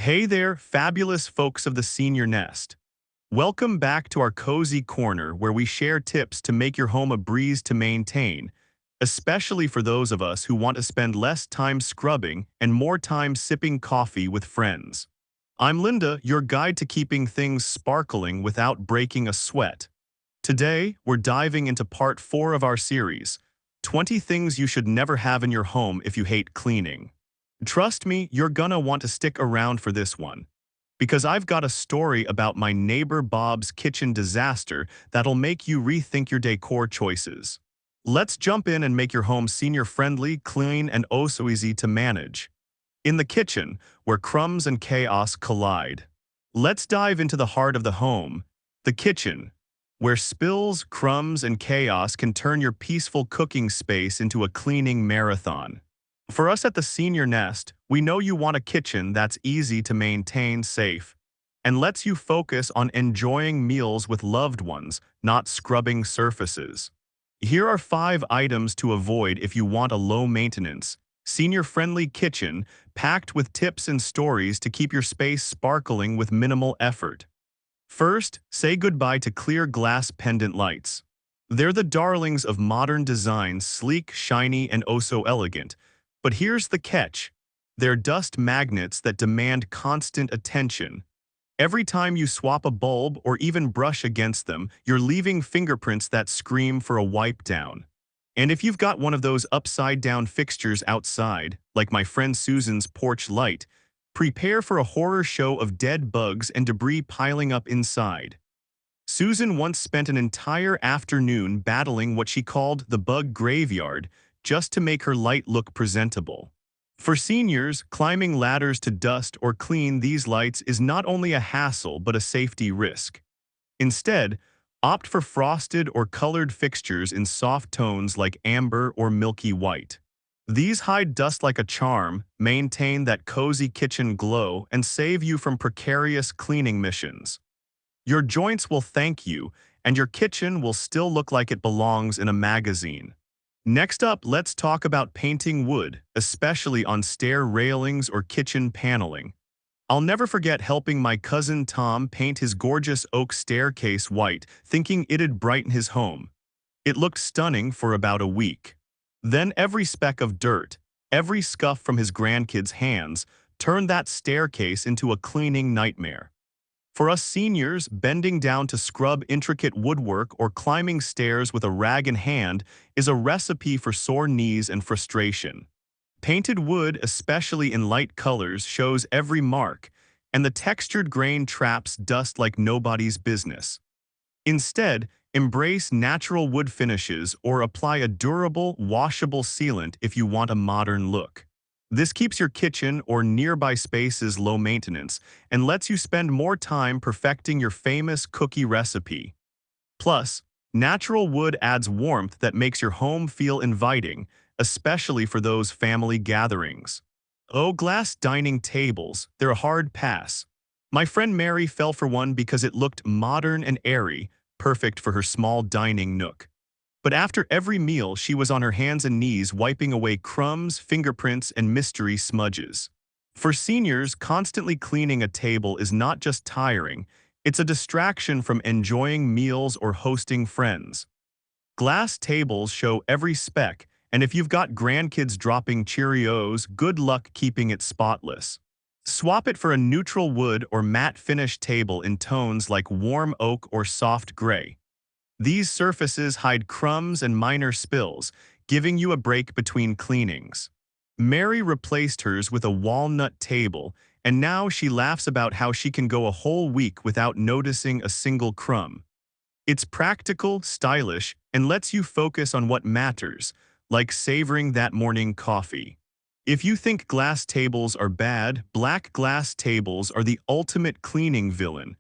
Hey there, fabulous folks of the Senior Nest. Welcome back to our cozy corner where we share tips to make your home a breeze to maintain, especially for those of us who want to spend less time scrubbing and more time sipping coffee with friends. I'm Linda, your guide to keeping things sparkling without breaking a sweat. Today, we're diving into part 4 of our series, 20 Things You Should Never Have in Your Home If You Hate Cleaning. Trust me, you're gonna want to stick around for this one, because I've got a story about my neighbor Bob's kitchen disaster that'll make you rethink your decor choices. Let's jump in and make your home senior-friendly, clean, and oh so easy to manage. In the kitchen, where crumbs and chaos collide. Let's dive into the heart of the home, the kitchen, where spills, crumbs, and chaos can turn your peaceful cooking space into a cleaning marathon. For us at the Senior Nest, we know you want a kitchen that's easy to maintain, safe, and lets you focus on enjoying meals with loved ones, not scrubbing surfaces. Here are 5 items to avoid if you want a low-maintenance, senior-friendly kitchen packed with tips and stories to keep your space sparkling with minimal effort. First, say goodbye to clear glass pendant lights. They're the darlings of modern design, sleek, shiny, and oh so elegant. But here's the catch. They're dust magnets that demand constant attention. Every time you swap a bulb or even brush against them, you're leaving fingerprints that scream for a wipe down. And if you've got one of those upside-down fixtures outside, like my friend Susan's porch light, prepare for a horror show of dead bugs and debris piling up inside. Susan once spent an entire afternoon battling what she called the bug graveyard, just to make her light look presentable. For seniors, climbing ladders to dust or clean these lights is not only a hassle but a safety risk. Instead, opt for frosted or colored fixtures in soft tones like amber or milky white. These hide dust like a charm, maintain that cozy kitchen glow, and save you from precarious cleaning missions. Your joints will thank you, and your kitchen will still look like it belongs in a magazine. Next up, let's talk about painting wood, especially on stair railings or kitchen paneling. I'll never forget helping my cousin Tom paint his gorgeous oak staircase white, thinking it'd brighten his home. It looked stunning for about a week. Then every speck of dirt, every scuff from his grandkids' hands, turned that staircase into a cleaning nightmare. For us seniors, bending down to scrub intricate woodwork or climbing stairs with a rag in hand is a recipe for sore knees and frustration. Painted wood, especially in light colors, shows every mark, and the textured grain traps dust like nobody's business. Instead, embrace natural wood finishes or apply a durable, washable sealant if you want a modern look. This keeps your kitchen or nearby spaces low maintenance and lets you spend more time perfecting your famous cookie recipe. Plus, natural wood adds warmth that makes your home feel inviting, especially for those family gatherings. Oh, glass dining tables, they're a hard pass. My friend Mary fell for one because it looked modern and airy, perfect for her small dining nook. But after every meal, she was on her hands and knees wiping away crumbs, fingerprints, and mystery smudges. For seniors, constantly cleaning a table is not just tiring, it's a distraction from enjoying meals or hosting friends. Glass tables show every speck, and if you've got grandkids dropping Cheerios, good luck keeping it spotless. Swap it for a neutral wood or matte finish table in tones like warm oak or soft gray. These surfaces hide crumbs and minor spills, giving you a break between cleanings. Mary replaced hers with a walnut table, and now she laughs about how she can go a whole week without noticing a single crumb. It's practical, stylish, and lets you focus on what matters, like savoring that morning coffee. If you think glass tables are bad, black glass tables are the ultimate cleaning villain.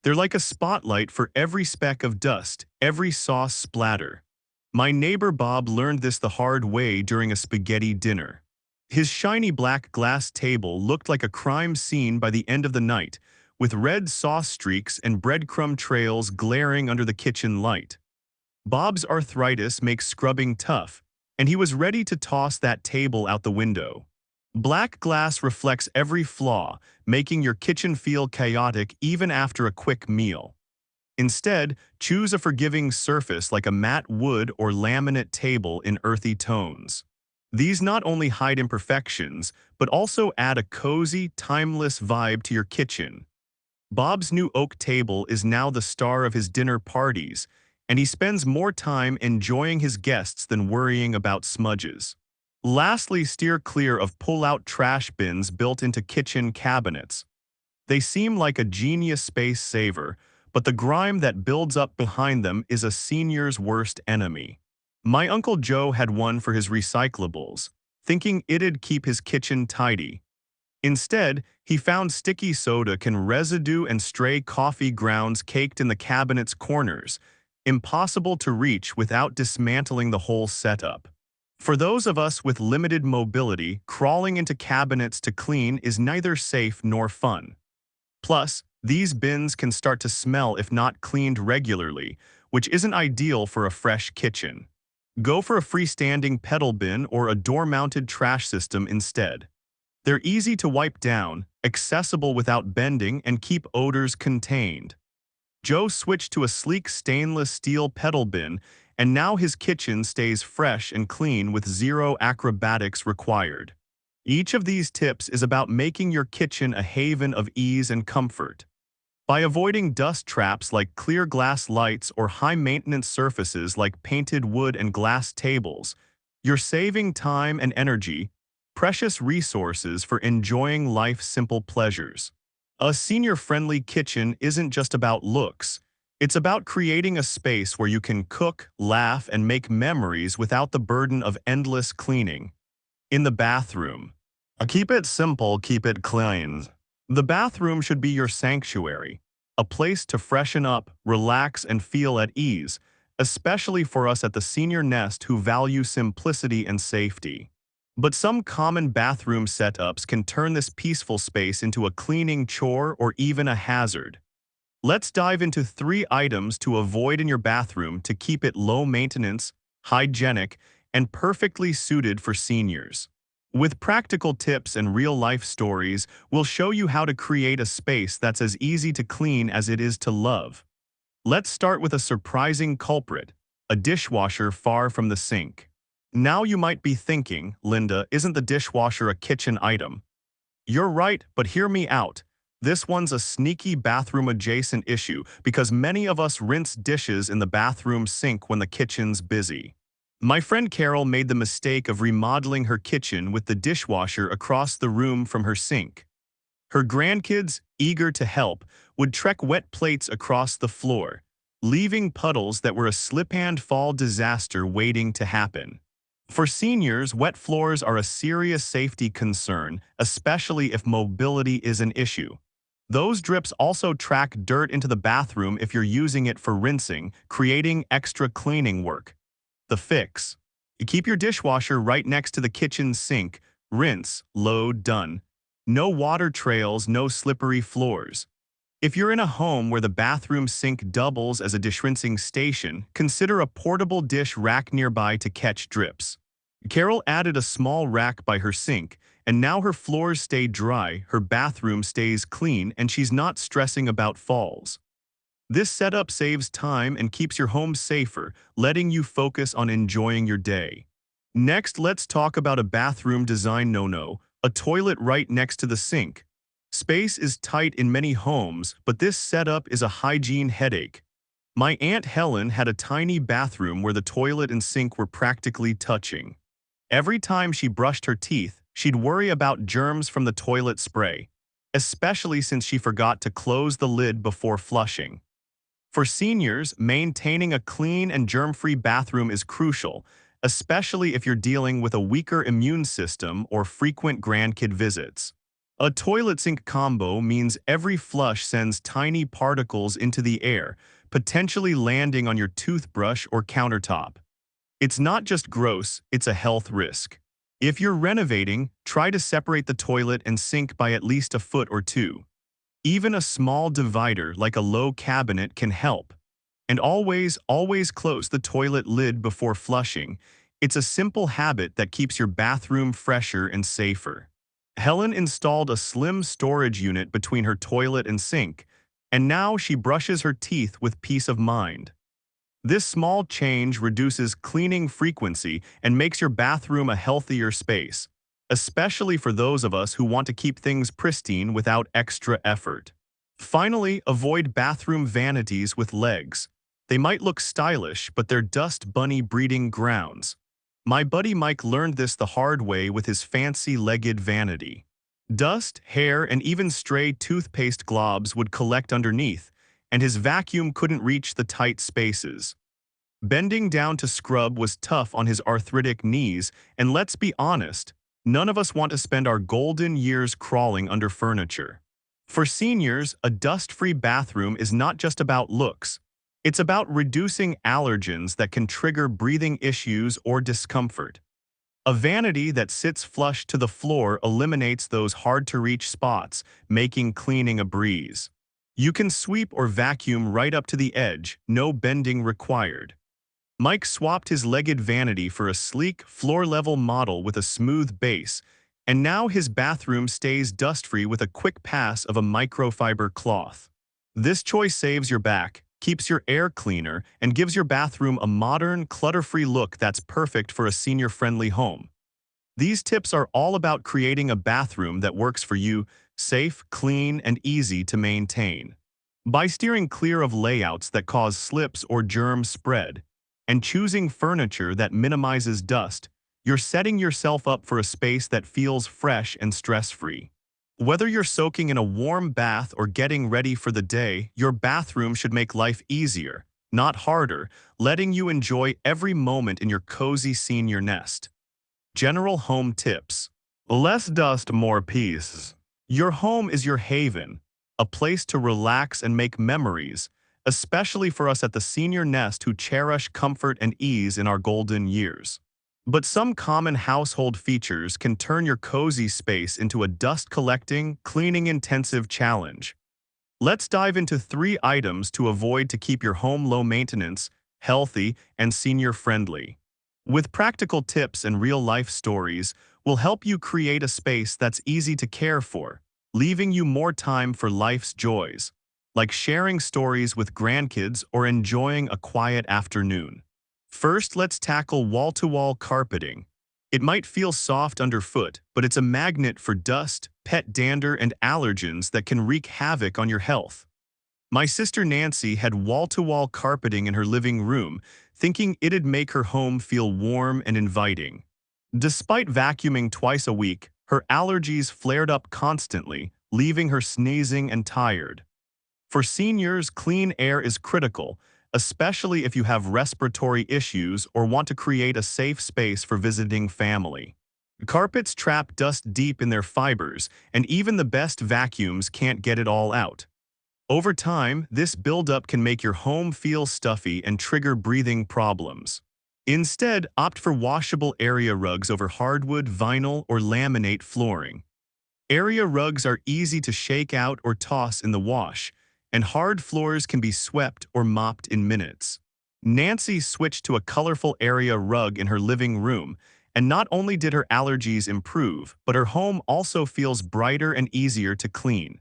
They're like a spotlight for every speck of dust, every sauce splatter. My neighbor Bob learned this the hard way during a spaghetti dinner. His shiny black glass table looked like a crime scene by the end of the night, with red sauce streaks and breadcrumb trails glaring under the kitchen light. Bob's arthritis makes scrubbing tough, and he was ready to toss that table out the window. Black glass reflects every flaw, making your kitchen feel chaotic even after a quick meal. Instead, choose a forgiving surface like a matte wood or laminate table in earthy tones. These not only hide imperfections, but also add a cozy, timeless vibe to your kitchen. Bob's new oak table is now the star of his dinner parties, and he spends more time enjoying his guests than worrying about smudges. Lastly, steer clear of pull-out trash bins built into kitchen cabinets. They seem like a genius space saver, but the grime that builds up behind them is a senior's worst enemy. My Uncle Joe had one for his recyclables, thinking it'd keep his kitchen tidy. Instead, he found sticky soda can residue and stray coffee grounds caked in the cabinet's corners, impossible to reach without dismantling the whole setup. For those of us with limited mobility, crawling into cabinets to clean is neither safe nor fun. Plus, these bins can start to smell if not cleaned regularly, which isn't ideal for a fresh kitchen. Go for a freestanding pedal bin or a door-mounted trash system instead. They're easy to wipe down, accessible without bending, and keep odors contained. Joe switched to a sleek stainless steel pedal bin, and now his kitchen stays fresh and clean with zero acrobatics required. Each of these tips is about making your kitchen a haven of ease and comfort. By avoiding dust traps like clear glass lights or high-maintenance surfaces like painted wood and glass tables, you're saving time and energy, precious resources for enjoying life's simple pleasures. A senior-friendly kitchen isn't just about looks. It's about creating a space where you can cook, laugh, and make memories without the burden of endless cleaning. In the bathroom. Keep it simple, keep it clean. The bathroom should be your sanctuary, a place to freshen up, relax, and feel at ease, especially for us at the Senior Nest who value simplicity and safety. But some common bathroom setups can turn this peaceful space into a cleaning chore or even a hazard. Let's dive into 3 items to avoid in your bathroom to keep it low maintenance, hygienic, and perfectly suited for seniors. With practical tips and real-life stories, we'll show you how to create a space that's as easy to clean as it is to love. Let's start with a surprising culprit, a dishwasher far from the sink. Now you might be thinking, Linda, isn't the dishwasher a kitchen item? You're right, but hear me out. This one's a sneaky bathroom-adjacent issue because many of us rinse dishes in the bathroom sink when the kitchen's busy. My friend Carol made the mistake of remodeling her kitchen with the dishwasher across the room from her sink. Her grandkids, eager to help, would trek wet plates across the floor, leaving puddles that were a slip-and-fall disaster waiting to happen. For seniors, wet floors are a serious safety concern, especially if mobility is an issue. Those drips also track dirt into the bathroom if you're using it for rinsing, creating extra cleaning work. The fix. You keep your dishwasher right next to the kitchen sink. Rinse, load, done. No water trails, no slippery floors. If you're in a home where the bathroom sink doubles as a dish-rinsing station, consider a portable dish rack nearby to catch drips. Carol added a small rack by her sink, and now her floors stay dry, her bathroom stays clean, and she's not stressing about falls. This setup saves time and keeps your home safer, letting you focus on enjoying your day. Next, let's talk about a bathroom design no-no, a toilet right next to the sink. Space is tight in many homes, but this setup is a hygiene headache. My Aunt Helen had a tiny bathroom where the toilet and sink were practically touching. Every time she brushed her teeth, she'd worry about germs from the toilet spray, especially since she forgot to close the lid before flushing. For seniors, maintaining a clean and germ-free bathroom is crucial, especially if you're dealing with a weaker immune system or frequent grandkid visits. A toilet-sink combo means every flush sends tiny particles into the air, potentially landing on your toothbrush or countertop. It's not just gross, it's a health risk. If you're renovating, try to separate the toilet and sink by at least a foot or 2. Even a small divider like a low cabinet can help. And always close the toilet lid before flushing. It's a simple habit that keeps your bathroom fresher and safer. Helen installed a slim storage unit between her toilet and sink, and now she brushes her teeth with peace of mind. This small change reduces cleaning frequency and makes your bathroom a healthier space, especially for those of us who want to keep things pristine without extra effort. Finally, avoid bathroom vanities with legs. They might look stylish, but they're dust bunny breeding grounds. My buddy Mike learned this the hard way with his fancy-legged vanity. Dust, hair, and even stray toothpaste globs would collect underneath, and his vacuum couldn't reach the tight spaces. Bending down to scrub was tough on his arthritic knees, and let's be honest, none of us want to spend our golden years crawling under furniture. For seniors, a dust-free bathroom is not just about looks. It's about reducing allergens that can trigger breathing issues or discomfort. A vanity that sits flush to the floor eliminates those hard-to-reach spots, making cleaning a breeze. You can sweep or vacuum right up to the edge, no bending required. Mike swapped his legged vanity for a sleek, floor-level model with a smooth base, and now his bathroom stays dust-free with a quick pass of a microfiber cloth. This choice saves your back, keeps your air cleaner, and gives your bathroom a modern, clutter-free look that's perfect for a senior-friendly home. These tips are all about creating a bathroom that works for you, safe, clean, and easy to maintain. By steering clear of layouts that cause slips or germ spread, and choosing furniture that minimizes dust, you're setting yourself up for a space that feels fresh and stress-free. Whether you're soaking in a warm bath or getting ready for the day, your bathroom should make life easier, not harder, letting you enjoy every moment in your cozy senior nest. General home tips. Less dust, more peace. Your home is your haven, a place to relax and make memories, especially for us at the Senior Nest who cherish comfort and ease in our golden years. But some common household features can turn your cozy space into a dust-collecting, cleaning-intensive challenge. Let's dive into 3 items to avoid to keep your home low-maintenance, healthy, and senior-friendly. With practical tips and real-life stories, we'll help you create a space that's easy to care for, leaving you more time for life's joys, like sharing stories with grandkids or enjoying a quiet afternoon. First, let's tackle wall-to-wall carpeting. It might feel soft underfoot, but it's a magnet for dust, pet dander, and allergens that can wreak havoc on your health. My sister Nancy had wall-to-wall carpeting in her living room, thinking it'd make her home feel warm and inviting. Despite vacuuming twice a week, her allergies flared up constantly, leaving her sneezing and tired. For seniors, clean air is critical, especially if you have respiratory issues or want to create a safe space for visiting family. Carpets trap dust deep in their fibers, and even the best vacuums can't get it all out. Over time, this buildup can make your home feel stuffy and trigger breathing problems. Instead, opt for washable area rugs over hardwood, vinyl, or laminate flooring. Area rugs are easy to shake out or toss in the wash, and hard floors can be swept or mopped in minutes. Nancy switched to a colorful area rug in her living room, and not only did her allergies improve, but her home also feels brighter and easier to clean.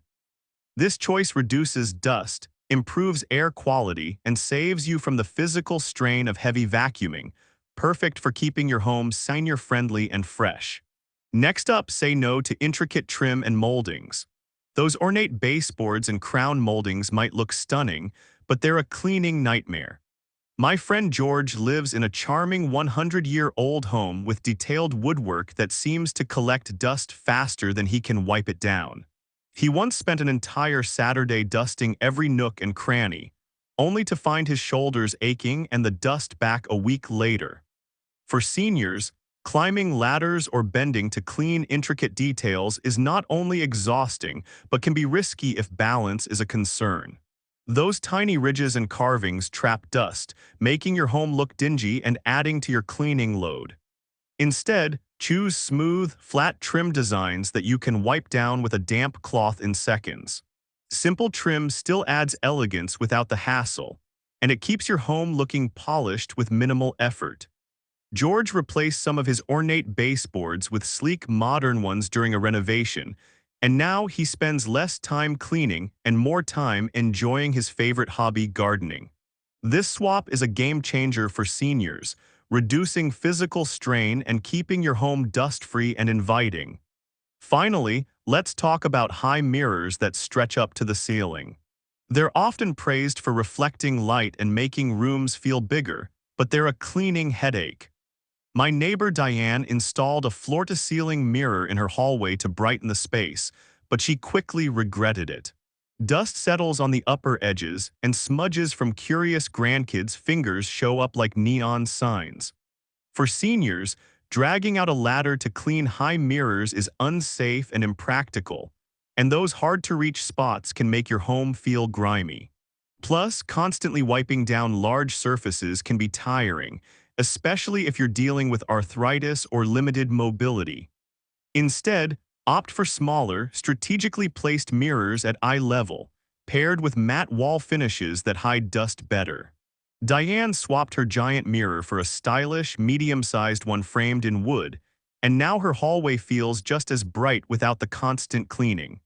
This choice reduces dust, improves air quality, and saves you from the physical strain of heavy vacuuming, perfect for keeping your home senior-friendly and fresh. Next up, say no to intricate trim and moldings. Those ornate baseboards and crown moldings might look stunning, but they're a cleaning nightmare. My friend George lives in a charming 100-year-old home with detailed woodwork that seems to collect dust faster than he can wipe it down. He once spent an entire Saturday dusting every nook and cranny, only to find his shoulders aching and the dust back a week later. For seniors, climbing ladders or bending to clean intricate details is not only exhausting, but can be risky if balance is a concern. Those tiny ridges and carvings trap dust, making your home look dingy and adding to your cleaning load. Instead, choose smooth, flat trim designs that you can wipe down with a damp cloth in seconds. Simple trim still adds elegance without the hassle, and it keeps your home looking polished with minimal effort. George replaced some of his ornate baseboards with sleek modern ones during a renovation, and now he spends less time cleaning and more time enjoying his favorite hobby, gardening. This swap is a game changer for seniors, reducing physical strain and keeping your home dust-free and inviting. Finally, let's talk about high mirrors that stretch up to the ceiling. They're often praised for reflecting light and making rooms feel bigger, but they're a cleaning headache. My neighbor Diane installed a floor-to-ceiling mirror in her hallway to brighten the space, but she quickly regretted it. Dust settles on the upper edges, and smudges from curious grandkids' fingers show up like neon signs. For seniors, dragging out a ladder to clean high mirrors is unsafe and impractical, and those hard-to-reach spots can make your home feel grimy. Plus, constantly wiping down large surfaces can be tiring, especially if you're dealing with arthritis or limited mobility. Instead, opt for smaller, strategically placed mirrors at eye level, paired with matte wall finishes that hide dust better. Diane swapped her giant mirror for a stylish, medium-sized one framed in wood, and now her hallway feels just as bright without the constant cleaning.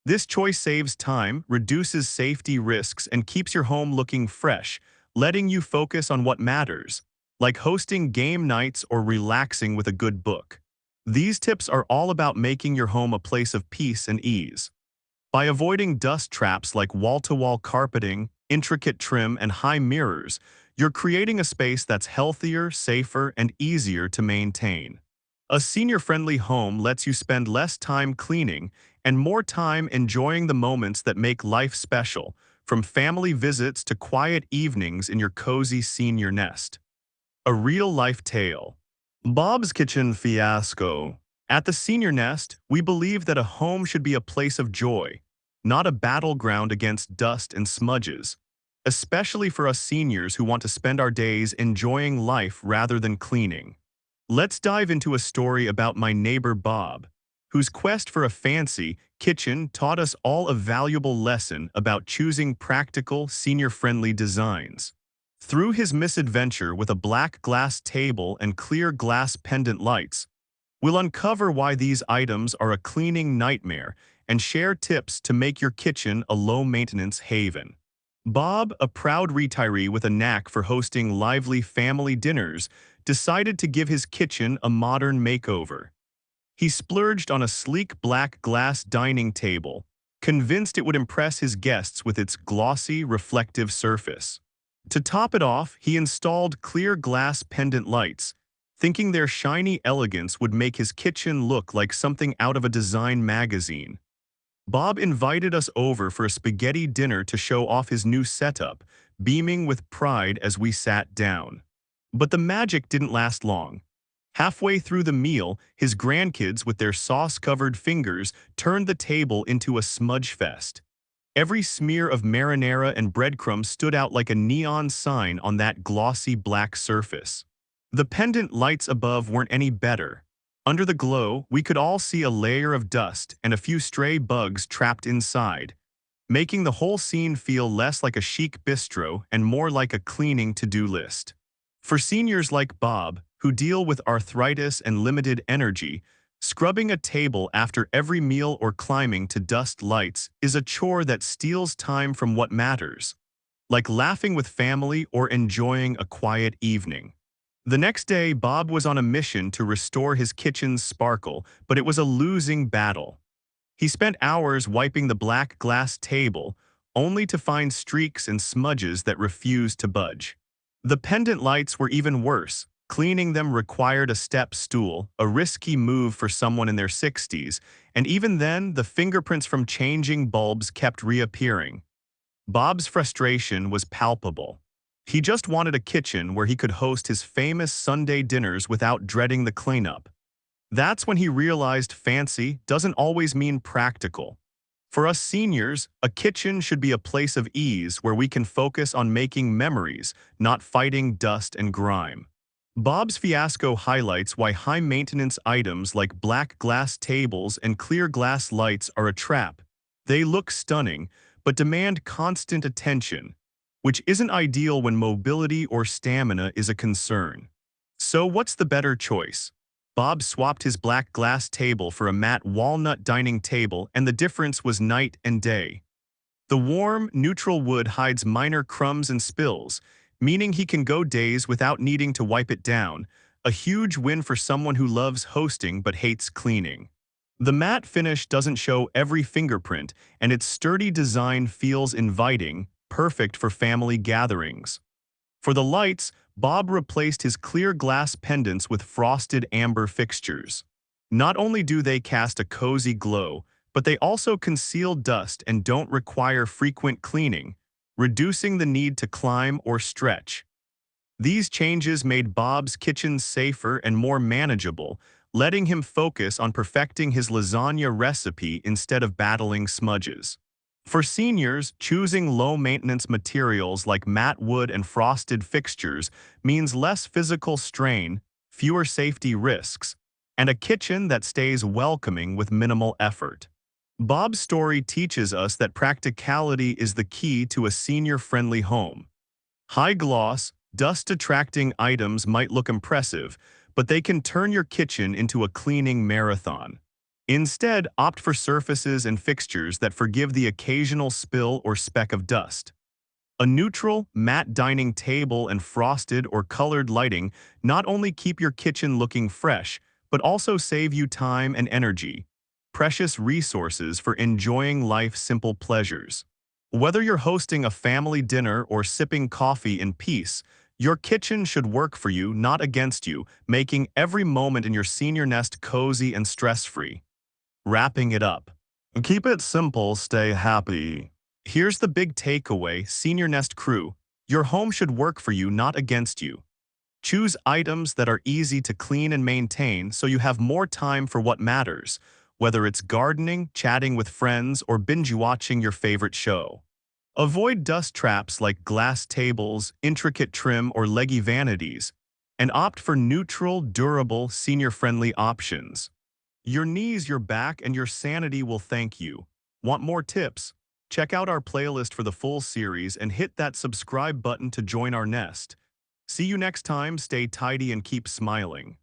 This choice saves time, reduces safety risks, and keeps your home looking fresh, letting you focus on what matters, like hosting game nights or relaxing with a good book. These tips are all about making your home a place of peace and ease. By avoiding dust traps like wall-to-wall carpeting, intricate trim, and high mirrors, you're creating a space that's healthier, safer, and easier to maintain. A senior-friendly home lets you spend less time cleaning and more time enjoying the moments that make life special, from family visits to quiet evenings in your cozy senior nest. A real-life tale. Bob's Kitchen Fiasco. At the Senior Nest, we believe that a home should be a place of joy, not a battleground against dust and smudges, especially for us seniors who want to spend our days enjoying life rather than cleaning. Let's dive into a story about my neighbor Bob, whose quest for a fancy kitchen taught us all a valuable lesson about choosing practical, senior-friendly designs. Through his misadventure with a black glass table and clear glass pendant lights, we'll uncover why these items are a cleaning nightmare and share tips to make your kitchen a low-maintenance haven. Bob, a proud retiree with a knack for hosting lively family dinners, decided to give his kitchen a modern makeover. He splurged on a sleek black glass dining table, convinced it would impress his guests with its glossy, reflective surface. To top it off, he installed clear glass pendant lights, thinking their shiny elegance would make his kitchen look like something out of a design magazine. Bob invited us over for a spaghetti dinner to show off his new setup, beaming with pride as we sat down. But the magic didn't last long. Halfway through the meal, his grandkids with their sauce-covered fingers turned the table into a smudge fest. Every smear of marinara and breadcrumbs stood out like a neon sign on that glossy black surface. The pendant lights above weren't any better. Under the glow, we could all see a layer of dust and a few stray bugs trapped inside, making the whole scene feel less like a chic bistro and more like a cleaning to-do list. For seniors like Bob, who deal with arthritis and limited energy, scrubbing a table after every meal or climbing to dust lights is a chore that steals time from what matters, like laughing with family or enjoying a quiet evening. The next day, Bob was on a mission to restore his kitchen's sparkle, but it was a losing battle. He spent hours wiping the black glass table, only to find streaks and smudges that refused to budge. The pendant lights were even worse. Cleaning them required a step stool, a risky move for someone in their 60s, and even then, the fingerprints from changing bulbs kept reappearing. Bob's frustration was palpable. He just wanted a kitchen where he could host his famous Sunday dinners without dreading the cleanup. That's when he realized fancy doesn't always mean practical. For us seniors, a kitchen should be a place of ease where we can focus on making memories, not fighting dust and grime. Bob's fiasco highlights why high-maintenance items like black glass tables and clear glass lights are a trap. They look stunning, but demand constant attention, which isn't ideal when mobility or stamina is a concern. So what's the better choice? Bob swapped his black glass table for a matte walnut dining table, and the difference was night and day. The warm, neutral wood hides minor crumbs and spills, meaning he can go days without needing to wipe it down, a huge win for someone who loves hosting but hates cleaning. The matte finish doesn't show every fingerprint, and its sturdy design feels inviting, perfect for family gatherings. For the lights, Bob replaced his clear glass pendants with frosted amber fixtures. Not only do they cast a cozy glow, but they also conceal dust and don't require frequent cleaning, reducing the need to climb or stretch. These changes made Bob's kitchen safer and more manageable, letting him focus on perfecting his lasagna recipe instead of battling smudges. For seniors, choosing low-maintenance materials like matte wood and frosted fixtures means less physical strain, fewer safety risks, and a kitchen that stays welcoming with minimal effort. Bob's story teaches us that practicality is the key to a senior-friendly home. High-gloss, dust-attracting items might look impressive, but they can turn your kitchen into a cleaning marathon. Instead, opt for surfaces and fixtures that forgive the occasional spill or speck of dust. A neutral, matte dining table and frosted or colored lighting not only keep your kitchen looking fresh, but also save you time and energy, precious resources for enjoying life's simple pleasures. Whether you're hosting a family dinner or sipping coffee in peace, your kitchen should work for you, not against you, making every moment in your senior nest cozy and stress-free. Wrapping it up. Keep it simple, stay happy. Here's the big takeaway, Senior Nest crew. Your home should work for you, not against you. Choose items that are easy to clean and maintain so you have more time for what matters, whether it's gardening, chatting with friends, or binge-watching your favorite show. Avoid dust traps like glass tables, intricate trim, or leggy vanities, and opt for neutral, durable, senior-friendly options. Your knees, your back, and your sanity will thank you. Want more tips? Check out our playlist for the full series and hit that subscribe button to join our nest. See you next time, stay tidy and keep smiling.